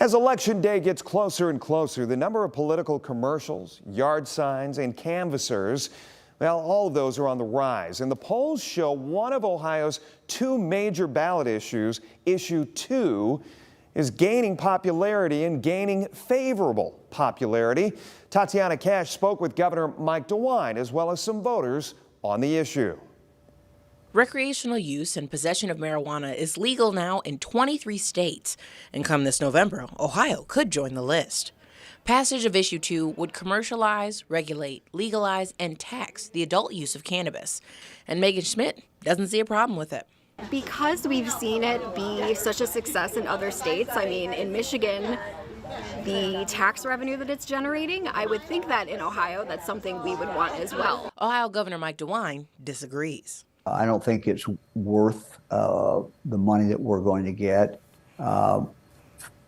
As Election Day gets closer and closer, the number of political commercials, yard signs, and canvassers, well, all of those are on the rise. And the polls show one of Ohio's two major ballot issues, Issue 2, is gaining popularity and gaining favorable popularity. TaTiana Cash spoke with Governor Mike DeWine as well as some voters on the issue. Recreational use and possession of marijuana is legal now in 23 states, and come this November, Ohio could join the list. Passage of Issue 2 would commercialize, regulate, legalize, and tax the adult use of cannabis. And Megan Schmidt doesn't see a problem with it. Because we've seen it be such a success in other states, I mean, in Michigan, the tax revenue that it's generating, I would think that in Ohio, that's something we would want as well. Ohio Governor Mike DeWine disagrees. I don't think it's worth the money that we're going to get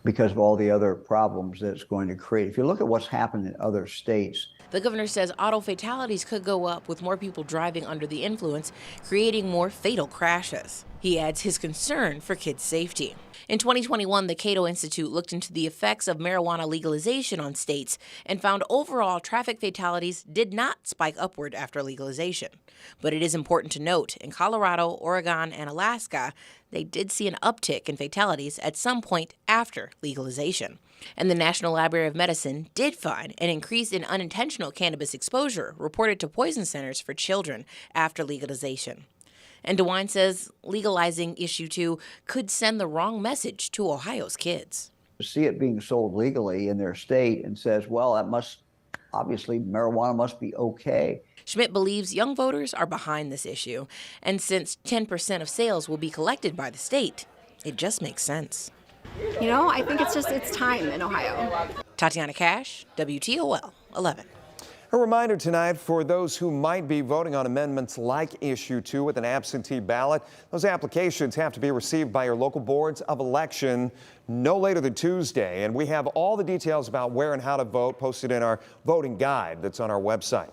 because of all the other problems that it's going to create. If you look at what's happened in other states. The governor says auto fatalities could go up with more people driving under the influence, creating more fatal crashes. He adds his concern for kids' safety. In 2021, the Cato Institute looked into the effects of marijuana legalization on states and found overall traffic fatalities did not spike upward after legalization. But it is important to note, in Colorado, Oregon, and Alaska, they did see an uptick in fatalities at some point after legalization. And the National Library of Medicine did find an increase in unintentional cannabis exposure reported to poison centers for children after legalization. And DeWine says legalizing Issue 2 could send the wrong message to Ohio's kids. To see it being sold legally in their state and says, well, that must, obviously, marijuana must be okay. Schmidt believes young voters are behind this issue. And since 10% of sales will be collected by the state, it just makes sense. You know, I think it's time in Ohio. TaTiana Cash, WTOL 11. A reminder tonight for those who might be voting on amendments like Issue 2 with an absentee ballot. Those applications have to be received by your local boards of election no later than Tuesday. And we have all the details about where and how to vote posted in our voting guide that's on our website.